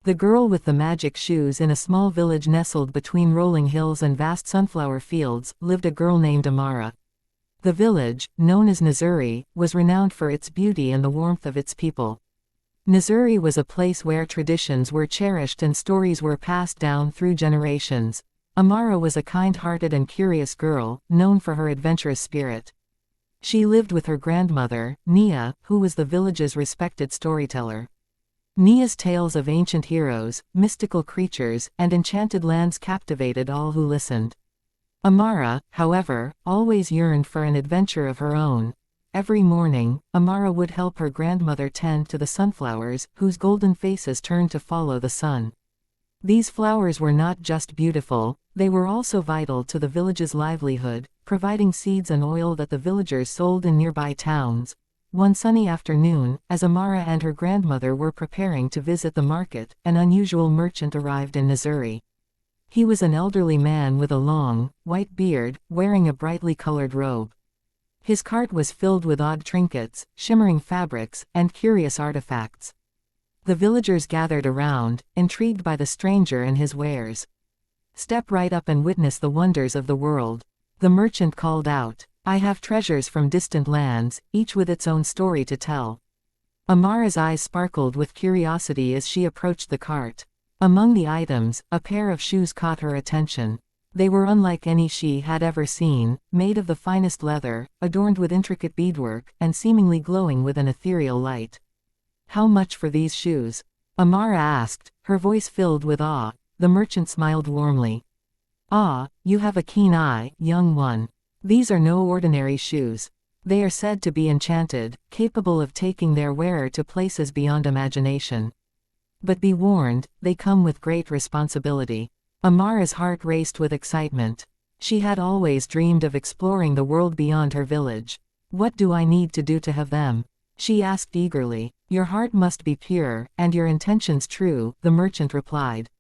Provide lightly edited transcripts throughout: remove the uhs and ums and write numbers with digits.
The girl with the magic shoes. In a small village nestled between rolling hills and vast sunflower fields, lived a girl named Amara. The village, known as Nzuri, was renowned for its beauty and the warmth of its people. Nzuri was a place where traditions were cherished and stories were passed down through generations. Amara was a kind-hearted and curious girl, known for her adventurous spirit. She lived with her grandmother, Nia, who was the village's respected storyteller. Nia's tales of ancient heroes, mystical creatures, and enchanted lands captivated all who listened. Amara, however, always yearned for an adventure of her own. Every morning, Amara would help her grandmother tend to the sunflowers, whose golden faces turned to follow the sun. These flowers were not just beautiful, they were also vital to the village's livelihood, providing seeds and oil that the villagers sold in nearby towns. One sunny afternoon, as Amara and her grandmother were preparing to visit the market, an unusual merchant arrived in Nzuri. He was an elderly man with a long, white beard, wearing a brightly colored robe. His cart was filled with odd trinkets, shimmering fabrics, and curious artifacts. The villagers gathered around, intrigued by the stranger and his wares. "Step right up and witness the wonders of the world," the merchant called out. "I have treasures from distant lands, each with its own story to tell." Amara's eyes sparkled with curiosity as she approached the cart. Among the items, a pair of shoes caught her attention. They were unlike any she had ever seen, made of the finest leather, adorned with intricate beadwork, and seemingly glowing with an ethereal light. "How much for these shoes?" Amara asked, her voice filled with awe. The merchant smiled warmly. "Ah, you have a keen eye, young one. These are no ordinary shoes. They are said to be enchanted, capable of taking their wearer to places beyond imagination. But be warned, they come with great responsibility." Amara's heart raced with excitement. She had always dreamed of exploring the world beyond her village. "What do I need to do to have them?" she asked eagerly. "Your heart must be pure, and your intentions true," the merchant replied.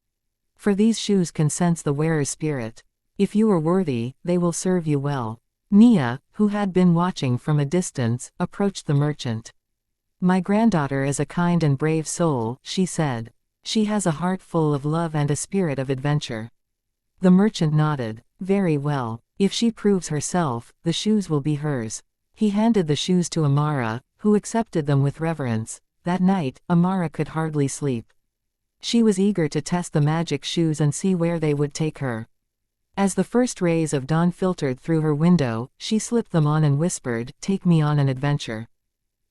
"For these shoes can sense the wearer's spirit. If you are worthy, they will serve you well." Nia, who had been watching from a distance, approached the merchant. "My granddaughter is a kind and brave soul," she said. "She has a heart full of love and a spirit of adventure." The merchant nodded. "Very well. If she proves herself, the shoes will be hers." He handed the shoes to Amara, who accepted them with reverence. That night, Amara could hardly sleep. She was eager to test the magic shoes and see where they would take her. As the first rays of dawn filtered through her window, she slipped them on and whispered, "Take me on an adventure."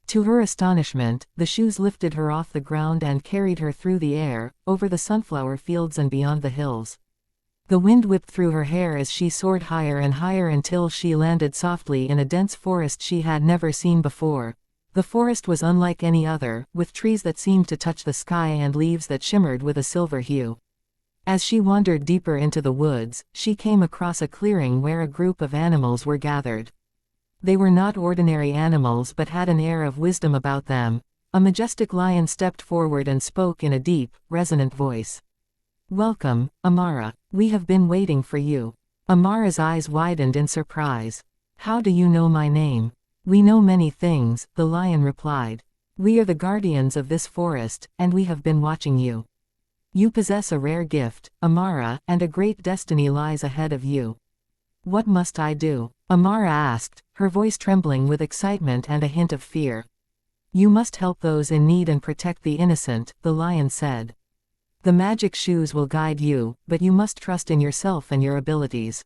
To her astonishment, the shoes lifted her off the ground and carried her through the air, over the sunflower fields and beyond the hills. The wind whipped through her hair as she soared higher and higher until she landed softly in a dense forest she had never seen before. The forest was unlike any other, with trees that seemed to touch the sky and leaves that shimmered with a silver hue. As she wandered deeper into the woods, she came across a clearing where a group of animals were gathered. They were not ordinary animals but had an air of wisdom about them. A majestic lion stepped forward and spoke in a deep, resonant voice. "Welcome, Amara. We have been waiting for you." Amara's eyes widened in surprise. "How do you know my name?" "We know many things," the lion replied. "We are the guardians of this forest, and we have been watching you. You possess a rare gift, Amara, and a great destiny lies ahead of you." "What must I do?" Amara asked, her voice trembling with excitement and a hint of fear. "You must help those in need and protect the innocent," the lion said. "The magic shoes will guide you, but you must trust in yourself and your abilities."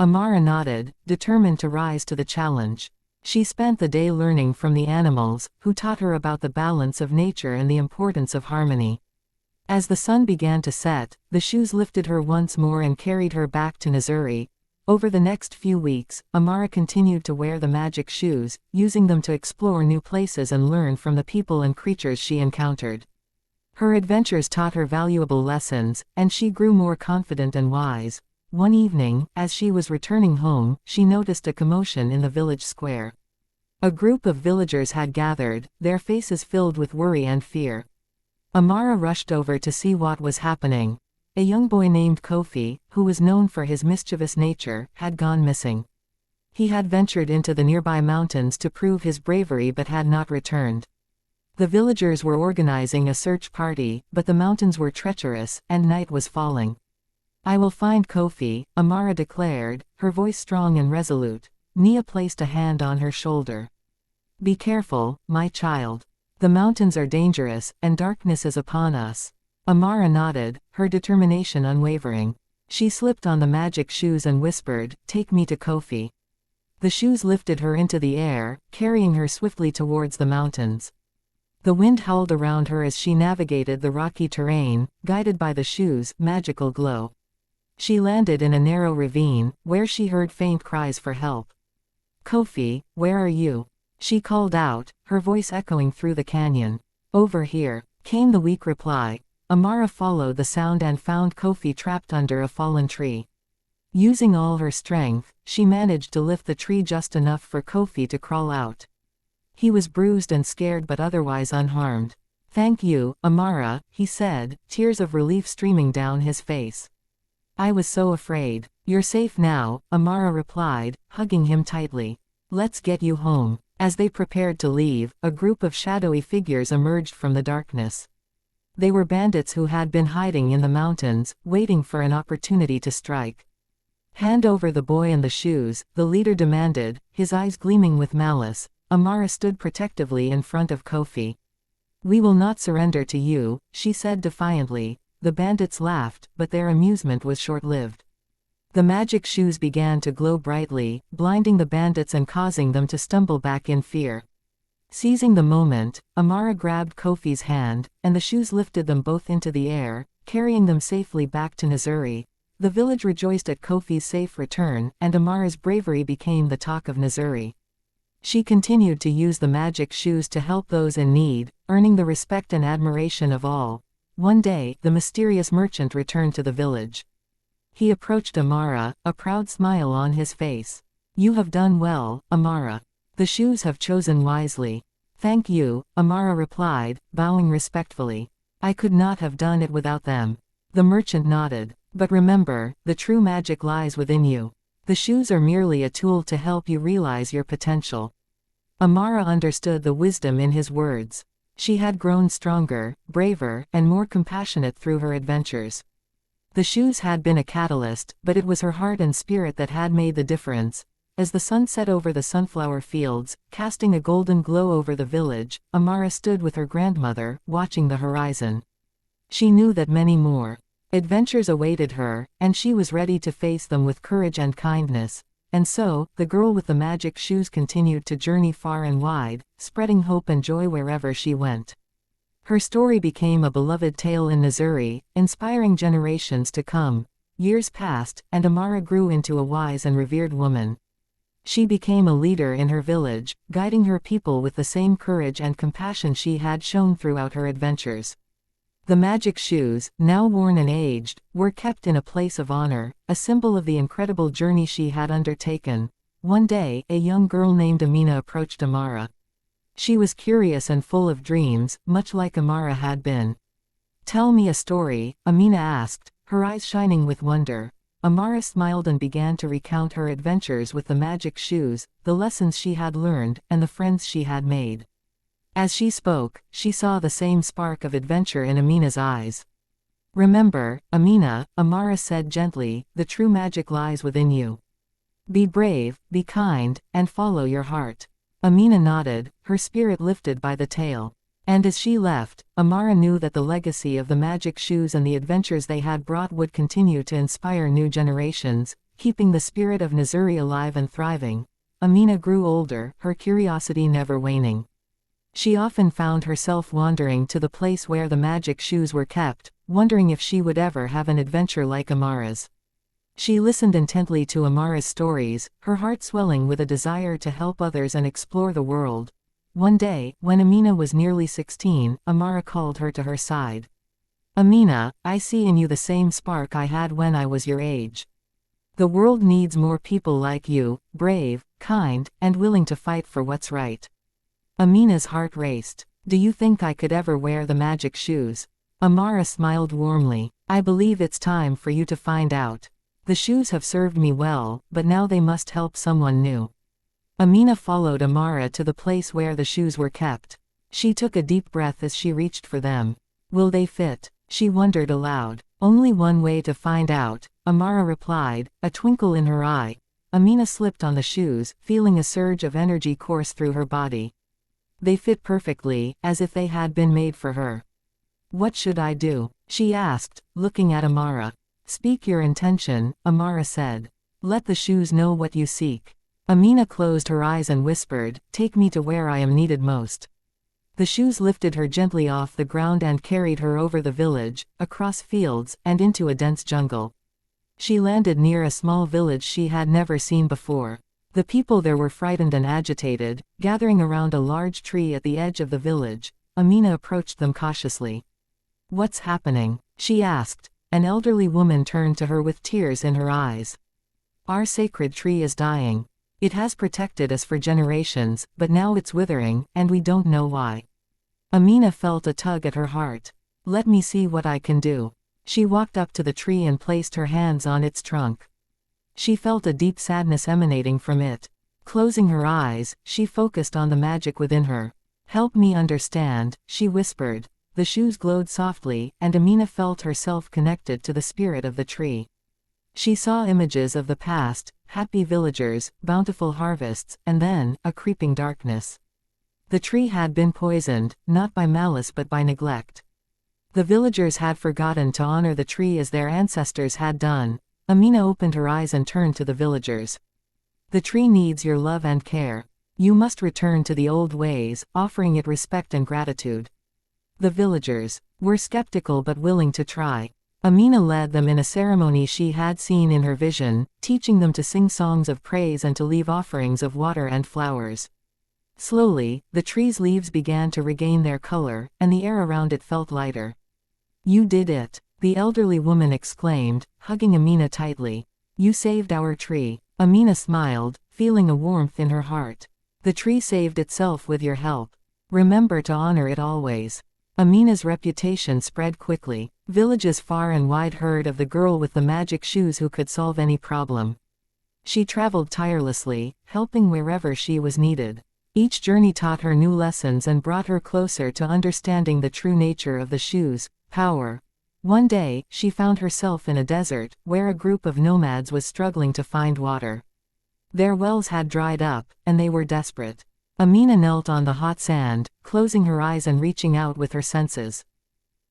Amara nodded, determined to rise to the challenge. She spent the day learning from the animals, who taught her about the balance of nature and the importance of harmony. As the sun began to set, the shoes lifted her once more and carried her back to Nzuri. Over the next few weeks, Amara continued to wear the magic shoes, using them to explore new places and learn from the people and creatures she encountered. Her adventures taught her valuable lessons, and she grew more confident and wise. One evening, as she was returning home, she noticed a commotion in the village square. A group of villagers had gathered, their faces filled with worry and fear. Amara rushed over to see what was happening. A young boy named Kofi, who was known for his mischievous nature, had gone missing. He had ventured into the nearby mountains to prove his bravery but had not returned. The villagers were organizing a search party, but the mountains were treacherous, and night was falling. "I will find Kofi," Amara declared, her voice strong and resolute. Nia placed a hand on her shoulder. "Be careful, my child. The mountains are dangerous, and darkness is upon us." Amara nodded, her determination unwavering. She slipped on the magic shoes and whispered, "Take me to Kofi." The shoes lifted her into the air, carrying her swiftly towards the mountains. The wind howled around her as she navigated the rocky terrain, guided by the shoes' magical glow. She landed in a narrow ravine, where she heard faint cries for help. "Kofi, where are you?" she called out, her voice echoing through the canyon. "Over here," came the weak reply. Amara followed the sound and found Kofi trapped under a fallen tree. Using all her strength, she managed to lift the tree just enough for Kofi to crawl out. He was bruised and scared but otherwise unharmed. "Thank you, Amara," he said, tears of relief streaming down his face. "I was so afraid." "You're safe now," Amara replied, hugging him tightly. "Let's get you home." As they prepared to leave, a group of shadowy figures emerged from the darkness. They were bandits who had been hiding in the mountains, waiting for an opportunity to strike. "Hand over the boy and the shoes," the leader demanded, his eyes gleaming with malice. Amara stood protectively in front of Kofi. "We will not surrender to you," she said defiantly. The bandits laughed, but their amusement was short-lived. The magic shoes began to glow brightly, blinding the bandits and causing them to stumble back in fear. Seizing the moment, Amara grabbed Kofi's hand, and the shoes lifted them both into the air, carrying them safely back to Nzuri. The village rejoiced at Kofi's safe return, and Amara's bravery became the talk of Nzuri. She continued to use the magic shoes to help those in need, earning the respect and admiration of all. One day, the mysterious merchant returned to the village. He approached Amara, a proud smile on his face. "You have done well, Amara. The shoes have chosen wisely." "Thank you," Amara replied, bowing respectfully. "I could not have done it without them." The merchant nodded. "But remember, the true magic lies within you. The shoes are merely a tool to help you realize your potential." Amara understood the wisdom in his words. She had grown stronger, braver, and more compassionate through her adventures. The shoes had been a catalyst, but it was her heart and spirit that had made the difference. As the sun set over the sunflower fields, casting a golden glow over the village, Amara stood with her grandmother, watching the horizon. She knew that many more adventures awaited her, and she was ready to face them with courage and kindness. And so, the girl with the magic shoes continued to journey far and wide, spreading hope and joy wherever she went. Her story became a beloved tale in Nzuri, inspiring generations to come. Years passed, and Amara grew into a wise and revered woman. She became a leader in her village, guiding her people with the same courage and compassion she had shown throughout her adventures. The magic shoes, now worn and aged, were kept in a place of honor, a symbol of the incredible journey she had undertaken. One day, a young girl named Amina approached Amara. She was curious and full of dreams, much like Amara had been. "Tell me a story," Amina asked, her eyes shining with wonder. Amara smiled and began to recount her adventures with the magic shoes, the lessons she had learned, and the friends she had made. As she spoke, she saw the same spark of adventure in Amina's eyes. "Remember, Amina," Amara said gently, "the true magic lies within you. Be brave, be kind, and follow your heart." Amina nodded, her spirit lifted by the tale. And as she left, Amara knew that the legacy of the magic shoes and the adventures they had brought would continue to inspire new generations, keeping the spirit of Nzuri alive and thriving. Amina grew older, her curiosity never waning. She often found herself wandering to the place where the magic shoes were kept, wondering if she would ever have an adventure like Amara's. She listened intently to Amara's stories, her heart swelling with a desire to help others and explore the world. One day, when Amina was nearly 16, Amara called her to her side. "Amina, I see in you the same spark I had when I was your age. The world needs more people like you, brave, kind, and willing to fight for what's right." Amina's heart raced. "Do you think I could ever wear the magic shoes?" Amara smiled warmly. "I believe it's time for you to find out. The shoes have served me well, but now they must help someone new." Amina followed Amara to the place where the shoes were kept. She took a deep breath as she reached for them. Will they fit? She wondered aloud. Only one way to find out, Amara replied, a twinkle in her eye. Amina slipped on the shoes, feeling a surge of energy course through her body. They fit perfectly, as if they had been made for her. What should I do? She asked, looking at Amara. Speak your intention, Amara said. Let the shoes know what you seek. Amina closed her eyes and whispered, take me to where I am needed most. The shoes lifted her gently off the ground and carried her over the village, across fields, and into a dense jungle. She landed near a small village she had never seen before. The people there were frightened and agitated, gathering around a large tree at the edge of the village. Amina approached them cautiously. What's happening? She asked. An elderly woman turned to her with tears in her eyes. Our sacred tree is dying. It has protected us for generations, but now it's withering, and we don't know why. Amina felt a tug at her heart. Let me see what I can do. She walked up to the tree and placed her hands on its trunk. She felt a deep sadness emanating from it. Closing her eyes, she focused on the magic within her. Help me understand, she whispered. The shoes glowed softly, and Amina felt herself connected to the spirit of the tree. She saw images of the past, happy villagers, bountiful harvests, and then, a creeping darkness. The tree had been poisoned, not by malice but by neglect. The villagers had forgotten to honor the tree as their ancestors had done. Amina opened her eyes and turned to the villagers. The tree needs your love and care. You must return to the old ways, offering it respect and gratitude. The villagers were skeptical but willing to try. Amina led them in a ceremony she had seen in her vision, teaching them to sing songs of praise and to leave offerings of water and flowers. Slowly, the tree's leaves began to regain their color, and the air around it felt lighter. You did it, the elderly woman exclaimed, hugging Amina tightly. You saved our tree. Amina smiled, feeling a warmth in her heart. The tree saved itself with your help. Remember to honor it always. Amina's reputation spread quickly. Villages far and wide heard of the girl with the magic shoes who could solve any problem. She traveled tirelessly, helping wherever she was needed. Each journey taught her new lessons and brought her closer to understanding the true nature of the shoes' power. One day, she found herself in a desert, where a group of nomads was struggling to find water. Their wells had dried up, and they were desperate. Amina knelt on the hot sand, closing her eyes and reaching out with her senses.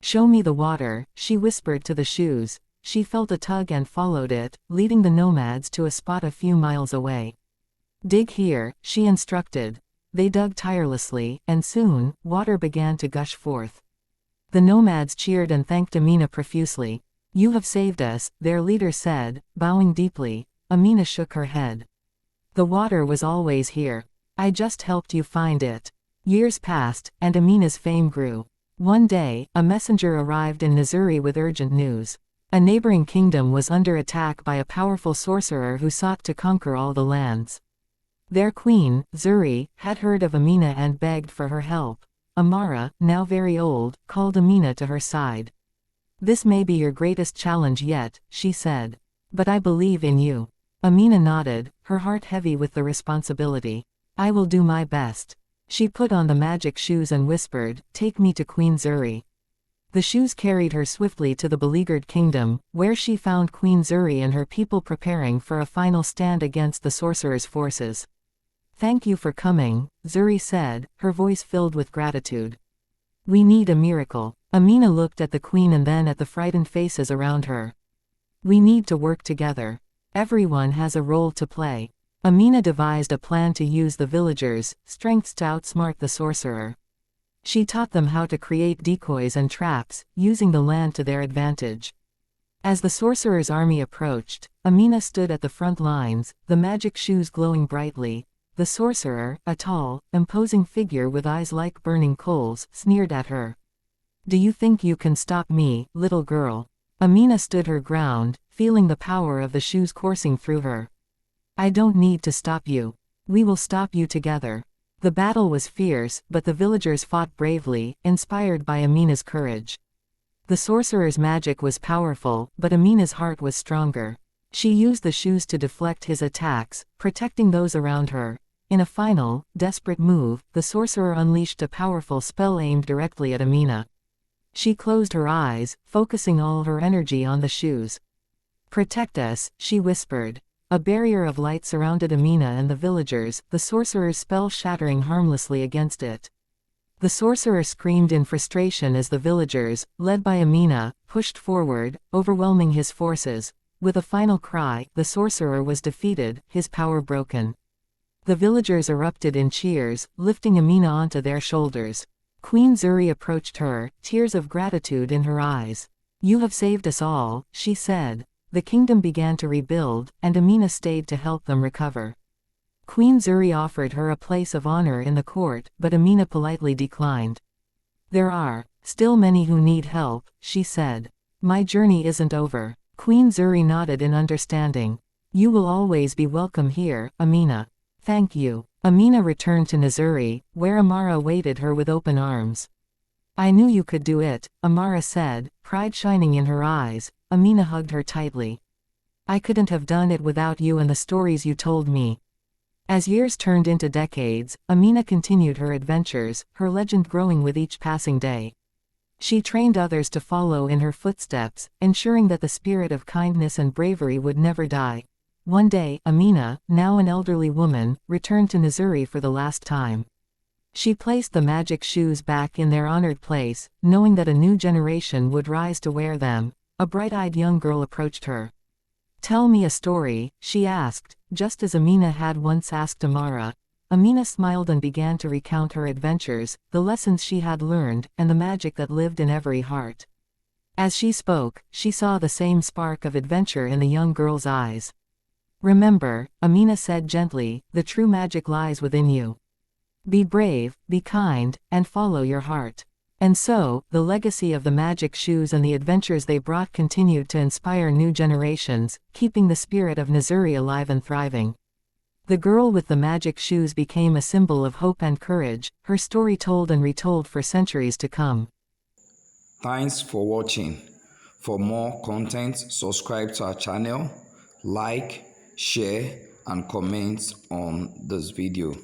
Show me the water, she whispered to the shoes. She felt a tug and followed it, leading the nomads to a spot a few miles away. Dig here, she instructed. They dug tirelessly, and soon, water began to gush forth. The nomads cheered and thanked Amina profusely. You have saved us, their leader said, bowing deeply. Amina shook her head. The water was always here. I just helped you find it. Years passed, and Amina's fame grew. One day, a messenger arrived in Nzuri with urgent news. A neighboring kingdom was under attack by a powerful sorcerer who sought to conquer all the lands. Their queen, Nzuri, had heard of Amina and begged for her help. Amara, now very old, called Amina to her side. This may be your greatest challenge yet, she said. But I believe in you. Amina nodded, her heart heavy with the responsibility. I will do my best. She put on the magic shoes and whispered, take me to Queen Nzuri. The shoes carried her swiftly to the beleaguered kingdom, where she found Queen Nzuri and her people preparing for a final stand against the sorcerer's forces. Thank you for coming, Nzuri said, her voice filled with gratitude. We need a miracle. Amina looked at the queen and then at the frightened faces around her. We need to work together. Everyone has a role to play. Amina devised a plan to use the villagers' strengths to outsmart the sorcerer. She taught them how to create decoys and traps, using the land to their advantage. As the sorcerer's army approached, Amina stood at the front lines, the magic shoes glowing brightly. The sorcerer, a tall, imposing figure with eyes like burning coals, sneered at her. Do you think you can stop me, little girl? Amina stood her ground, feeling the power of the shoes coursing through her. I don't need to stop you. We will stop you together. The battle was fierce, but the villagers fought bravely, inspired by Amina's courage. The sorcerer's magic was powerful, but Amina's heart was stronger. She used the shoes to deflect his attacks, protecting those around her. In a final, desperate move, the sorcerer unleashed a powerful spell aimed directly at Amina. She closed her eyes, focusing all her energy on the shoes. "Protect us," she whispered. A barrier of light surrounded Amina and the villagers, the sorcerer's spell shattering harmlessly against it. The sorcerer screamed in frustration as the villagers, led by Amina, pushed forward, overwhelming his forces. With a final cry, the sorcerer was defeated, his power broken. The villagers erupted in cheers, lifting Amina onto their shoulders. Queen Nzuri approached her, tears of gratitude in her eyes. "You have saved us all," she said. The kingdom began to rebuild, and Amina stayed to help them recover. Queen Nzuri offered her a place of honor in the court, but Amina politely declined. "There are still many who need help," she said. "My journey isn't over." Queen Nzuri nodded in understanding. "You will always be welcome here, Amina." "Thank you." Amina returned to Nzuri, where Amara awaited her with open arms. "I knew you could do it," Amara said, pride shining in her eyes. Amina hugged her tightly. "I couldn't have done it without you and the stories you told me." As years turned into decades, Amina continued her adventures, her legend growing with each passing day. She trained others to follow in her footsteps, ensuring that the spirit of kindness and bravery would never die. One day, Amina, now an elderly woman, returned to Nzuri for the last time. She placed the magic shoes back in their honored place, knowing that a new generation would rise to wear them. A bright-eyed young girl approached her. "Tell me a story," she asked, just as Amina had once asked Amara. Amina smiled and began to recount her adventures, the lessons she had learned, and the magic that lived in every heart. As she spoke, she saw the same spark of adventure in the young girl's eyes. "Remember," Amina said gently, "the true magic lies within you. Be brave, be kind, and follow your heart." And so, the legacy of the magic shoes and the adventures they brought continued to inspire new generations, keeping the spirit of Nzuri alive and thriving. The girl with the magic shoes became a symbol of hope and courage, her story told and retold for centuries to come. Thanks for watching. For more content, subscribe to our channel, like, share, and comment on this video.